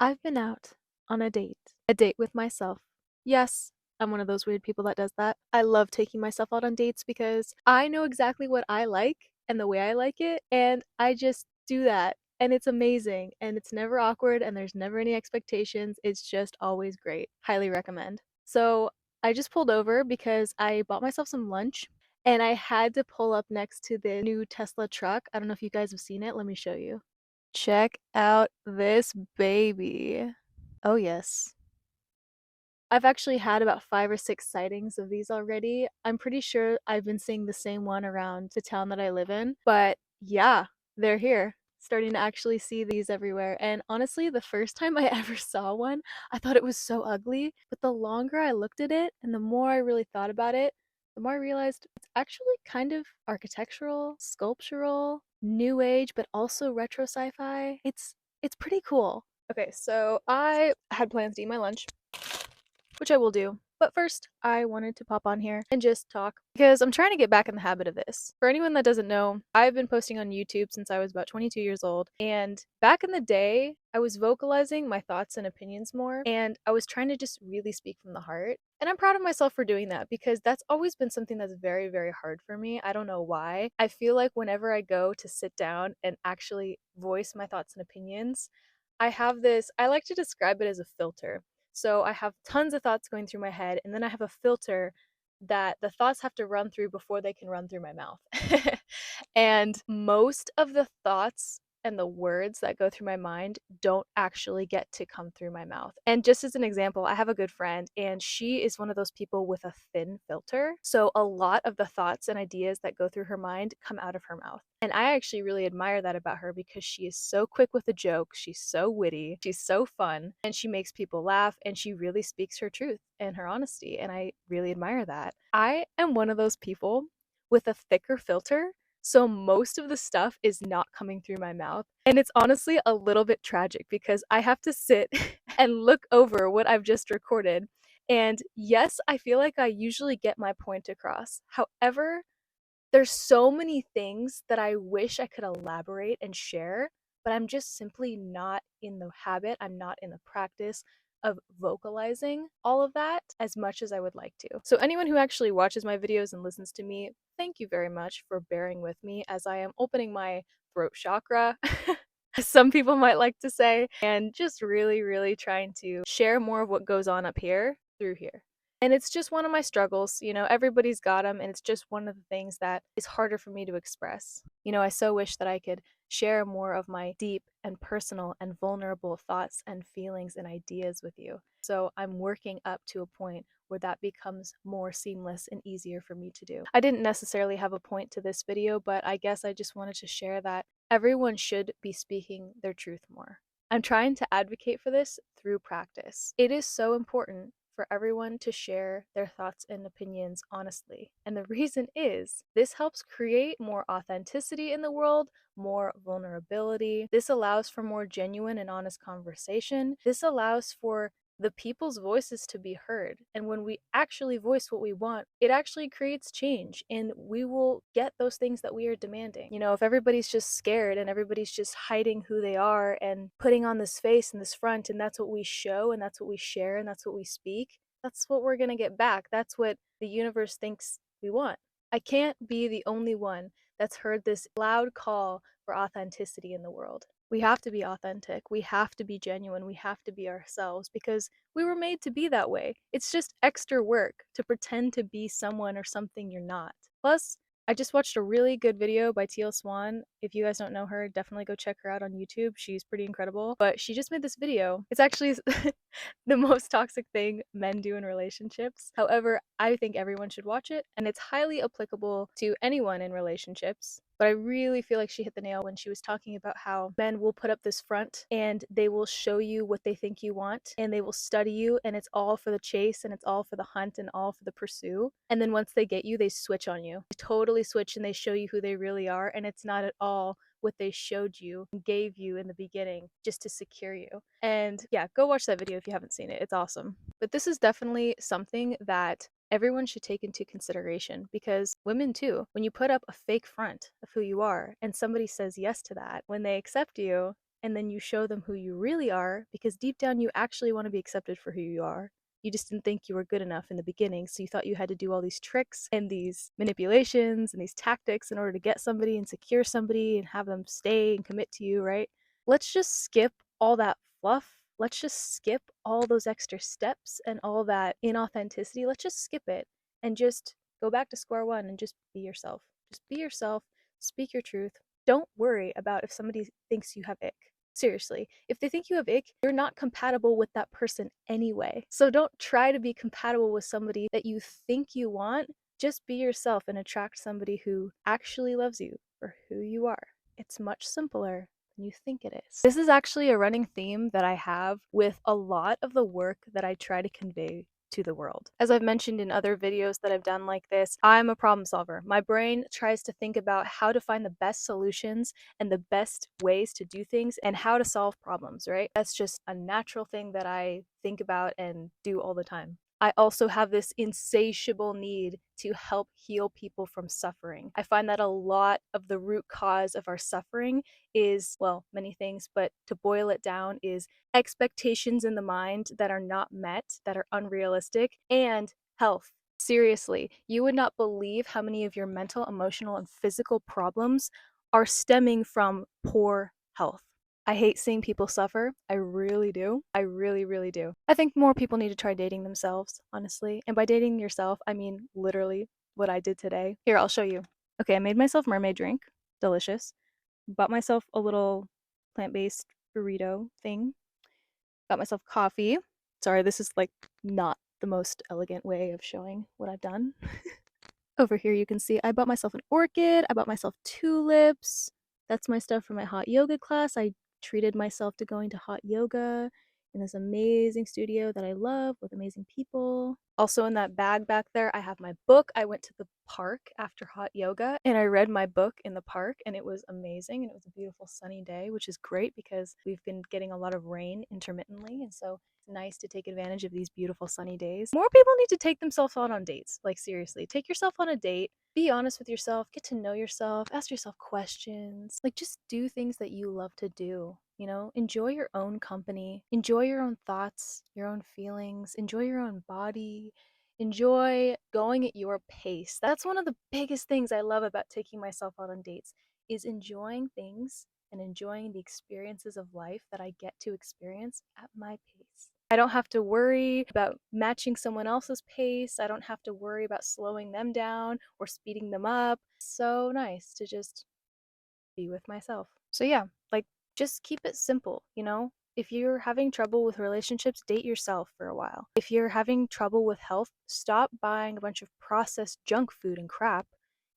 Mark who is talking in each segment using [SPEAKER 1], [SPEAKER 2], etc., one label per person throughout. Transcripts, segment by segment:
[SPEAKER 1] I've been out on a date with myself. Yes, I'm one of those weird people that does that. I love taking myself out on dates because I know exactly what I like and the way I like it, and I just do that. And it's amazing, and it's never awkward, and there's never any expectations. It's just always great. Highly recommend. So, I just pulled over because I bought myself some lunch and I had to pull up next to the new Tesla truck. I don't know if you guys have seen it. Let me show you. Check out this baby. Oh, yes. I've actually had about 5 or 6 sightings of these already. I'm pretty sure I've been seeing the same one around the town that I live in, but yeah, they're here. Starting to actually see these everywhere. And honestly, the first time I ever saw one, I thought it was so ugly. But the longer I looked at it and the more I really thought about it, the more I realized it's actually kind of architectural, sculptural, new age, but also retro sci-fi. It's pretty cool. Okay, so I had plans to eat my lunch, which I will do. But first, I wanted to pop on here and just talk because I'm trying to get back in the habit of this. For anyone that doesn't know, I've been posting on YouTube since I was about 22 years old. And back in the day, I was vocalizing my thoughts and opinions more. And I was trying to just really speak from the heart. And I'm proud of myself for doing that because that's always been something that's very, very hard for me. I don't know why. I feel like whenever I go to sit down and actually voice my thoughts and opinions, I like to describe it as a filter. So I have tons of thoughts going through my head, and then I have a filter that the thoughts have to run through before they can run through my mouth. And most of the thoughts and the words that go through my mind don't actually get to come through my mouth. And just as an example, I have a good friend, and she is one of those people with a thin filter. So a lot of the thoughts and ideas that go through her mind come out of her mouth. And I actually really admire that about her because she is so quick with a joke, she's so witty, she's so fun, and she makes people laugh, and she really speaks her truth and her honesty. And I really admire that. I am one of those people with a thicker filter, so most of the stuff is not coming through my mouth. And it's honestly a little bit tragic because I have to sit and look over what I've just recorded. And yes, I feel like I usually get my point across. However, there's so many things that I wish I could elaborate and share, but I'm just simply not in the habit, I'm not in the practice of vocalizing all of that as much as I would like to. So anyone who actually watches my videos and listens to me, thank you very much for bearing with me as I am opening my throat chakra. Some people might like to say, and just really, really trying to share more of what goes on up here through here. And it's just one of my struggles. Everybody's got them, and it's just one of the things that is harder for me to express. I so wish that I could share more of my deep and personal and vulnerable thoughts and feelings and ideas with you. So I'm working up to a point where that becomes more seamless and easier for me to do. I didn't necessarily have a point to this video, but I guess I just wanted to share that everyone should be speaking their truth more. I'm trying to advocate for this through practice. It is so important for everyone to share their thoughts and opinions honestly. And the reason is this helps create more authenticity in the world, more vulnerability. This allows for more genuine and honest conversation. This allows for the people's voices to be heard. And when we actually voice what we want, it actually creates change and we will get those things that we are demanding. If everybody's just scared and everybody's just hiding who they are and putting on this face and this front, and that's what we show and that's what we share and that's what we speak, that's what we're going to get back. That's what the universe thinks we want. I can't be the only one that's heard this loud call for authenticity in the world. We have to be authentic. We have to be genuine. We have to be ourselves because we were made to be that way. It's just extra work to pretend to be someone or something you're not. Plus, I just watched a really good video by Teal Swan. If you guys don't know her, definitely go check her out on YouTube. She's pretty incredible. But she just made this video. It's actually the most toxic thing men do in relationships. However, I think everyone should watch it, and it's highly applicable to anyone in relationships. But I really feel like she hit the nail when she was talking about how men will put up this front and they will show you what they think you want and they will study you, and it's all for the chase and it's all for the hunt and all for the pursue. And then once they get you, they switch on you. They totally switch and they show you who they really are, and it's not at all what they showed you and gave you in the beginning just to secure you. And yeah, go watch that video if you haven't seen it. It's awesome. But this is definitely something that everyone should take into consideration because women too, when you put up a fake front of who you are and somebody says yes to that, when they accept you, and then you show them who you really are, because deep down you actually want to be accepted for who you are. You just didn't think you were good enough in the beginning, so you thought you had to do all these tricks and these manipulations and these tactics in order to get somebody and secure somebody and have them stay and commit to you, right? Let's just skip all that fluff. Let's just skip all those extra steps and all that inauthenticity. Let's just skip it and just go back to square one and just be yourself. Just be yourself, speak your truth. Don't worry about if somebody thinks you have ick. Seriously, if they think you have ick, you're not compatible with that person anyway. So don't try to be compatible with somebody that you think you want. Just be yourself and attract somebody who actually loves you for who you are. It's much simpler than you think it is. This is actually a running theme that I have with a lot of the work that I try to convey to the world. As I've mentioned in other videos that I've done like this, I'm a problem solver. My brain tries to think about how to find the best solutions and the best ways to do things and how to solve problems, right? That's just a natural thing that I think about and do all the time. I also have this insatiable need to help heal people from suffering. I find that a lot of the root cause of our suffering is, well, many things, but to boil it down is expectations in the mind that are not met, that are unrealistic, and health. Seriously, you would not believe how many of your mental, emotional, and physical problems are stemming from poor health. I hate seeing people suffer. I really do. I really, really do. I think more people need to try dating themselves, honestly. And by dating yourself, I mean literally what I did today. Here, I'll show you. Okay, I made myself mermaid drink. Delicious. Bought myself a little plant-based burrito thing. Got myself coffee. Sorry, this is like not the most elegant way of showing what I've done. Over here you can see I bought myself an orchid. I bought myself tulips. That's my stuff for my hot yoga class. I treated myself to going to hot yoga in this amazing studio that I love with amazing people. Also in that bag back there, I have my book. I went to the park after hot yoga and I read my book in the park and it was amazing and it was a beautiful sunny day, which is great because we've been getting a lot of rain intermittently, and so it's nice to take advantage of these beautiful sunny days. More people need to take themselves out on dates. Like seriously, take yourself on a date. Be honest with yourself, get to know yourself, ask yourself questions. Like just do things that you love to do. You know, enjoy your own company, enjoy your own thoughts, your own feelings, enjoy your own body, enjoy going at your pace. That's one of the biggest things I love about taking myself out on dates is enjoying things and enjoying the experiences of life that I get to experience at my pace. I don't have to worry about matching someone else's pace. I don't have to worry about slowing them down or speeding them up. It's so nice to just be with myself. So yeah, like just keep it simple, you know? If you're having trouble with relationships, date yourself for a while. If you're having trouble with health, stop buying a bunch of processed junk food and crap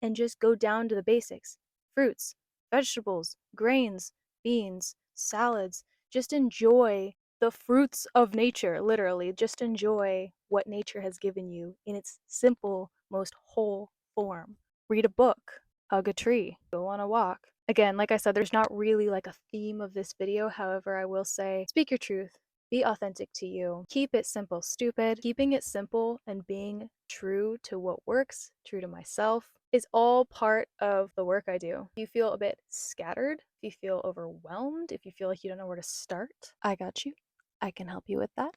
[SPEAKER 1] and just go down to the basics. Fruits, vegetables, grains, beans, salads. Just enjoy the fruits of nature, literally. Just enjoy what nature has given you in its simple, most whole form. Read a book, hug a tree, go on a walk. Again, like I said, there's not really like a theme of this video. However, I will say, speak your truth. Be authentic to you. Keep it simple, stupid. Keeping it simple and being true to what works, true to myself, is all part of the work I do. If you feel a bit scattered, if you feel overwhelmed, if you feel like you don't know where to start, I got you. I can help you with that.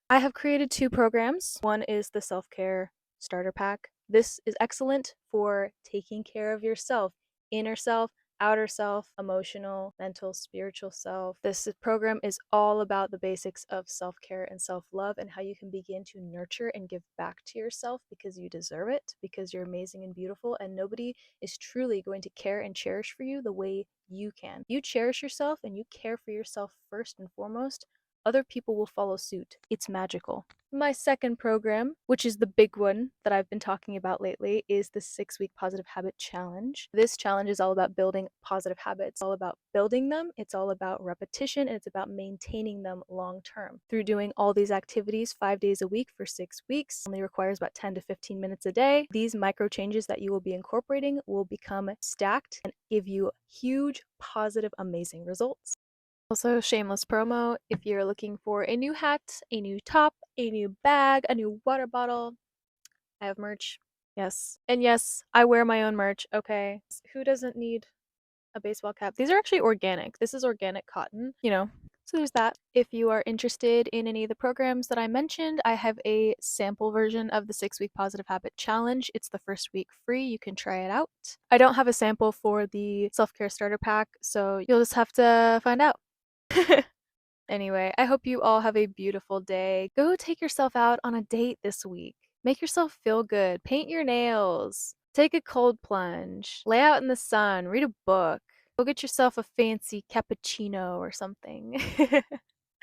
[SPEAKER 1] I have created 2 programs. One is the self-care starter pack. This is excellent for taking care of yourself, inner self, outer self, emotional, mental, spiritual self. This program is all about the basics of self-care and self-love and how you can begin to nurture and give back to yourself because you deserve it, because you're amazing and beautiful, and nobody is truly going to care and cherish for you the way you can. You cherish yourself and you care for yourself first and foremost, other people will follow suit. It's magical. My second program, which is the big one that I've been talking about lately, is the 6-week positive habit challenge. This challenge is all about building positive habits. It's all about building them. It's all about repetition, and it's about maintaining them long term. Through doing all these activities 5 days a week for 6 weeks, only requires about 10 to 15 minutes a day. These micro changes that you will be incorporating will become stacked and give you huge, positive, amazing results. Also, shameless promo, if you're looking for a new hat, a new top, a new bag, a new water bottle, I have merch. Yes. And yes, I wear my own merch, okay? Who doesn't need a baseball cap. These are actually organic. This is organic cotton, you know. So there's that. If you are interested in any of the programs that I mentioned, I have a sample version of the 6-week positive habit challenge. It's the first week free. You can try it out. I don't have a sample for the self-care starter pack, so you'll just have to find out. Anyway, I hope you all have a beautiful day. Go take yourself out on a date this week. Make yourself feel good. Paint your nails. Take a cold plunge. Lay out in the sun. Read a book. Go get yourself a fancy cappuccino or something.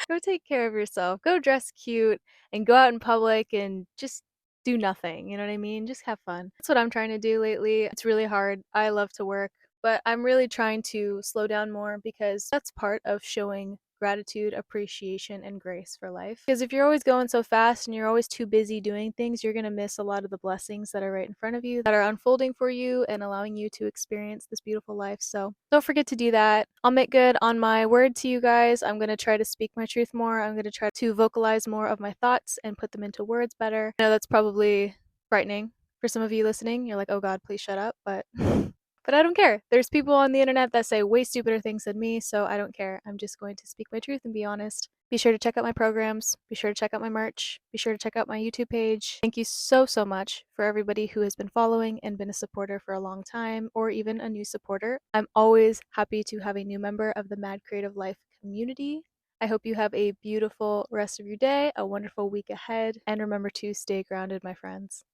[SPEAKER 1] Go take care of yourself. Go dress cute and go out in public and just do nothing. You know what I mean? Just have fun. That's what I'm trying to do lately. It's really hard. I love to work, but I'm really trying to slow down more because that's part of showing gratitude, appreciation, and grace for life. Because if you're always going so fast and you're always too busy doing things, you're going to miss a lot of the blessings that are right in front of you, that are unfolding for you and allowing you to experience this beautiful life. So don't forget to do that. I'll make good on my word to you guys. I'm going to try to speak my truth more. I'm going to try to vocalize more of my thoughts and put them into words better. I know that's probably frightening for some of you listening. You're like, oh God, please shut up. But but I don't care. There's people on the internet that say way stupider things than me, so I don't care. I'm just going to speak my truth and be honest. Be sure to check out my programs. Be sure to check out my merch. Be sure to check out my YouTube page. Thank you so, so much for everybody who has been following and been a supporter for a long time, or even a new supporter. I'm always happy to have a new member of the Mad Creative Life community. I hope you have a beautiful rest of your day, a wonderful week ahead, and remember to stay grounded, my friends.